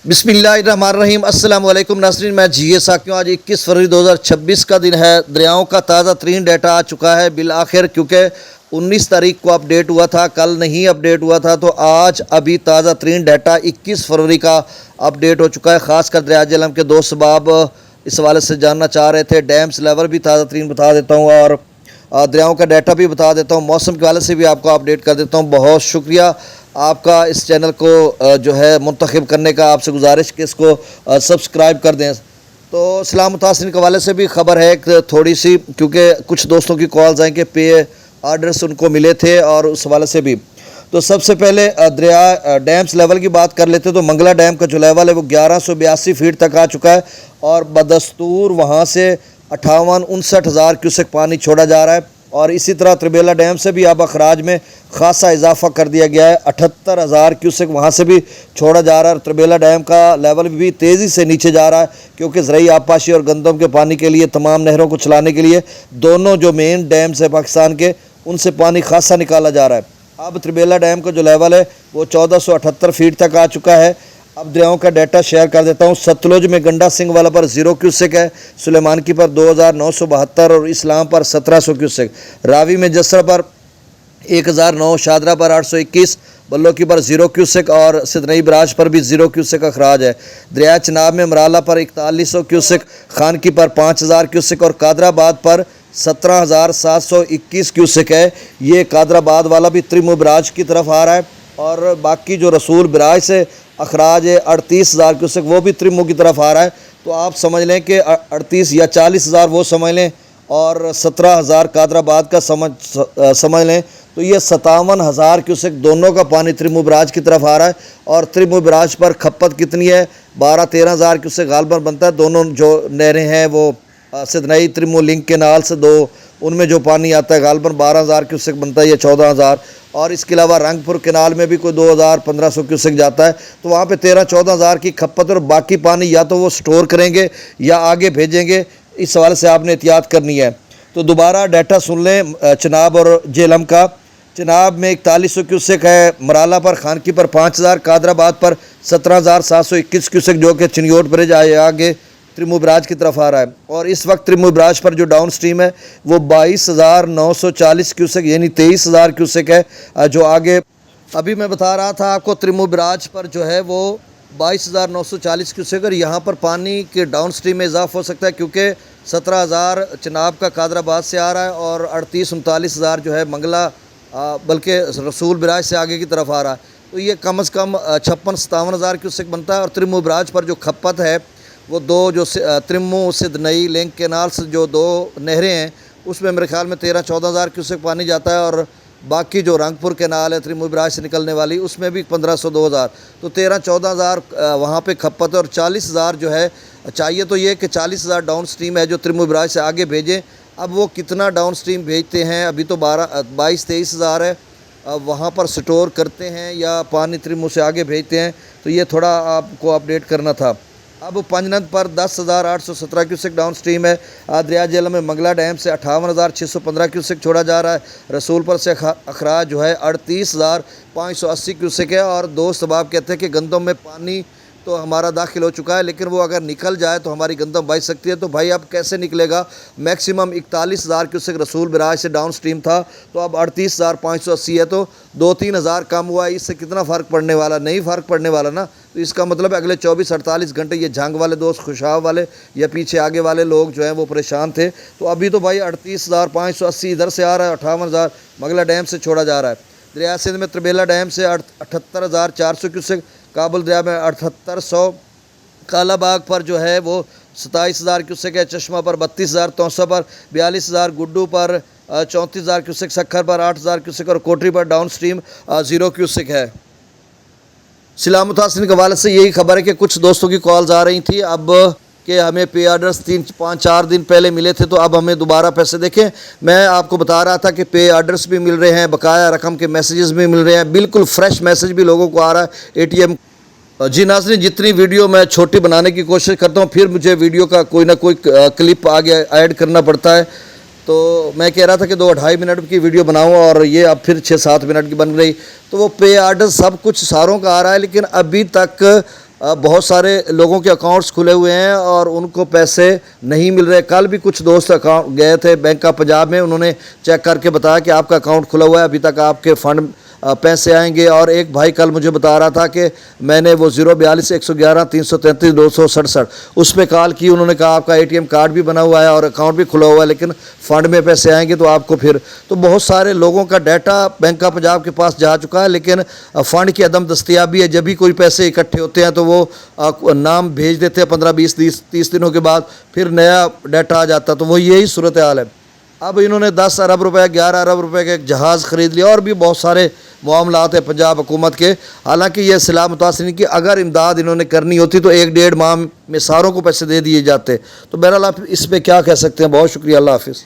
बिस्मिल्लाहिर्रहमानिर्रहीम। अस्सलाम वालेकुम नाज़रीन, मैं जी साकियों। आज 21 फरवरी 2026 का दिन है। दरियाओं का ताज़ा तरीन डाटा आ चुका है बिल आखिर, क्योंकि 19 तारीख को अपडेट हुआ था, कल नहीं अपडेट हुआ था। तो आज अभी ताज़ा तरीन डाटा 21 फरवरी का अपडेट हो चुका है। ख़ासकर दरिया झेलम के दोस्त बाब इस हवाले से जानना चाह रहे थे। डैम्स लेवल भी ताज़ा तरीन बता देता हूँ और दरियाओं का डाटा भी बता देता हूँ। मौसम के हवाले से भी आपको अपडेट कर देता हूँ। बहुत शुक्रिया आपका इस चैनल को जो है मुंतखब करने का। आपसे गुजारिश कि इसको सब्सक्राइब कर दें। तो इस्लाम मुतासिर के हवाले से भी खबर है एक थोड़ी सी, क्योंकि कुछ दोस्तों की कॉल्स आई कि पे आर्डर्स उनको मिले थे और उस हवाले से भी। तो सबसे पहले दरिया डैम्स लेवल की बात कर लेते। तो मंगला डैम का जो लेवल है वो 1182 फीट तक आ चुका है और बदस्तूर वहाँ से 58-59 क्यूसेक पानी छोड़ा जा रहा है। और इसी तरह त्रिबेला डैम से भी अब अखराज में खासा इजाफा कर दिया गया है। 78,000 क्यूसेक वहाँ से भी छोड़ा जा रहा है। त्रिबेला डैम का लेवल भी तेज़ी से नीचे जा रहा है, क्योंकि ज़रई आबपाशी और गंदम के पानी के लिए तमाम नहरों को चलाने के लिए दोनों जो मेन डैम्स है पाकिस्तान के, उनसे पानी खासा निकाला जा रहा है। अब त्रिबेला डैम का जो लेवल है वो 1478 फीट तक आ चुका है। अब दरियाओं का डाटा शेयर कर देता हूँ। सतलुज में गंडा सिंह वाला पर 0 क्यूसेक है, सुलेमानकी पर 2972 और इस्लाम पर 1700 क्यूसेक, रावी में जसरा पर 1009, शादरा पर 821, बल्लोकी पर 0 क्यूसेक और सिदनई बराज पर भी 0 क्यूसेक अखराज है। दरिया चनाब में मराला पर 4100 क्यूसेक, खानकी पर 5000 क्यूसेक और कादराबाद पर 17,721 क्यूसेक है। ये कादराबाद वाला भी त्रिमु बराज की तरफ आ रहा है। और बाकी जो रसूल बराज से अखराज है 38,000 क्यूसेक, वो भी त्रिमु की तरफ आ रहा है। तो आप समझ लें कि 38 या 40,000 वो समझ लें और 17,000 कादराबाद का समझ लें। तो ये 57,000 क्यूसेक दोनों का पानी त्रिमु बराज की तरफ आ रहा है। और त्रिमु बराज पर खपत कितनी है? 12-13,000 क्यूसेक गालबन बनता है। दोनों जो नहरें हैं वो सिदनई त्रिमु लिंक के नाल से दो, उनमें जो पानी आता है गालबन 12,000 क्यूसेक बनता है, ये 14,000। और इसके अलावा रंगपुर केनाल में भी कोई 2,000-1,500 क्यूसेक जाता है। तो वहाँ पे 13-14,000 की खपत और बाकी पानी या तो वो स्टोर करेंगे या आगे भेजेंगे। इस हवाले से आपने एहतियात करनी है। तो दोबारा डाटा सुन लें चनाब और झेलम का। चनाब में 4100 क्यूसेक है, मराला पर खानकी पर 5000, कादराबाद पर 17,721 क्यूसेक, जो कि चिनियोट ब्रिज आगे त्रिमु बराज की तरफ आ रहा है। और इस वक्त त्रिमु बराज पर जो डाउन स्ट्रीम है वो 22,940 क्यूसेक यानी 23,000 क्यूसेक है जो आगे। अभी मैं बता रहा था आपको त्रिमु बराज पर जो है वो 22,940 क्यूसेक, और यहाँ पर पानी के डाउन स्ट्रीम में इजाफा हो सकता है, क्योंकि 17,000 चनाब का कादराबाद से आ रहा है और 38-39,000 जो है मंगला बल्कि रसूल बराज से आगे की तरफ आ रहा है। तो ये कम से कम 56-57,000 क्यूसेक बनता है। और त्रिमु बराज पर जो खपत है वो दो जो त्रिमु सिदनई लिंक केनाल से जो दो नहरें हैं उसमें मेरे ख्याल में 13-14,000 क्यूसेक पानी जाता है। और बाकी जो रंगपुर केनाल है त्रिमु बराज से निकलने वाली, उसमें भी 1,500-2,000, तो 13-14,000 वहाँ पे खपत है। और 40,000 जो है चाहिए। तो ये कि 40,000 डाउन स्ट्रीम है जो त्रिमु बराज से आगे भेजें। अब वो कितना डाउन स्ट्रीम भेजते हैं, अभी तो 22-23,000 है, वहाँ पर स्टोर करते हैं या पानी त्रिमु से आगे भेजते हैं। तो ये थोड़ा आपको अपडेट करना था। अब पंजनद पर 10,817 क्यूसेक डाउन स्ट्रीम है। दरिया झेलम में मंगला डैम से 58,615 क्यूसेक छोड़ा जा रहा है। रसूल पर से अखराज जो है 38,580 क्यूसेक है। और दोस्त बाब कहते हैं कि गंदम में पानी तो हमारा दाखिल हो चुका है, लेकिन वो अगर निकल जाए तो हमारी गंदम बच सकती है। तो भाई अब कैसे निकलेगा? मैक्सिमम 41,000 क्यूसेक रसूल बराज से डाउन स्ट्रीम था, तो अब 38,580 है, तो 2-3 हज़ार कम हुआ है। इससे कितना फ़र्क पड़ने वाला? नहीं फ़र्क पड़ने वाला ना। तो इसका मतलब अगले 24-48 घंटे ये जंग वाले दोस्त, खुशाब वाले या पीछे आगे वाले लोग जो हैं वो परेशान थे। तो अभी तो भाई 38,580 इधर से आ रहा है, 58,000 मंगला डैम से छोड़ा जा रहा है। दरिया सिंध में त्रिबेला डैम से 78,400 क्यूसेक, काबुल दरिया में 7800, कालाबाग पर जो है वो 27,000 क्यूसेक है, चश्मा पर 32,000, तौसा पर 42,000, गुड्डू पर 34,000 क्यूसेक, सखर पर 8,000 क्यूसेक और कोटरी पर डाउन स्ट्रीम 0 क्यूसेक है। सिला मुतासिर के हवाले से यही खबर है कि कुछ दोस्तों की कॉल्स आ रही थी अब कि हमें पे आर्डर्स 3-5-4 दिन पहले मिले थे, तो अब हमें दोबारा पैसे। देखें, मैं आपको बता रहा था कि पे आर्डर्स भी मिल रहे हैं, बकाया रकम के मैसेजेस भी मिल रहे हैं, बिल्कुल फ्रेश मैसेज भी लोगों को आ रहा है ATM। जी नाज़रीन, जितनी वीडियो मैं छोटी बनाने की कोशिश करता हूँ, फिर मुझे वीडियो का कोई ना कोई क्लिप आगे ऐड करना पड़ता है। तो मैं कह रहा था कि 2-2.5 मिनट की वीडियो बनाऊं और ये अब फिर 6-7 मिनट की बन गई। तो वो पे आर्डर सब कुछ सारों का आ रहा है, लेकिन अभी तक बहुत सारे लोगों के अकाउंट्स खुले हुए हैं और उनको पैसे नहीं मिल रहे। कल भी कुछ दोस्त अकाउंट गए थे बैंक ऑफ पंजाब में, उन्होंने चेक करके बताया कि आपका अकाउंट खुला हुआ है, अभी तक आपके फ़ंड पैसे आएंगे। और एक भाई कल मुझे बता रहा था कि मैंने वो 042 111 333 267 उस पर कॉल की, उन्होंने कहा आपका ATM कार्ड भी बना हुआ है और अकाउंट भी खुला हुआ है, लेकिन फ़ंड में पैसे आएंगे तो आपको फिर। तो बहुत सारे लोगों का डाटा बैंक ऑफ पंजाब के पास जा चुका है, लेकिन फ़ंड की अदम दस्तियाबी है। जब भी कोई पैसे इकट्ठे होते हैं तो वो नाम भेज देते हैं, 15 20 30 दिनों के बाद फिर नया डाटा आ जाता है। तो वो यही सूरत हाल है। अब इन्होंने 10 अरब रुपए 11 अरब रुपए का एक जहाज़ ख़रीद लिया और भी बहुत सारे मामलात है पंजाब हुकूमत के। हालांकि ये सिला मुतासिरीन की अगर इमदाद इन्होंने करनी होती तो 1-1.5 माह में सारों को पैसे दे दिए जाते। तो बहरहाल आप इस पर क्या कह सकते हैं। बहुत शुक्रिया, अल्लाह हाफिज़।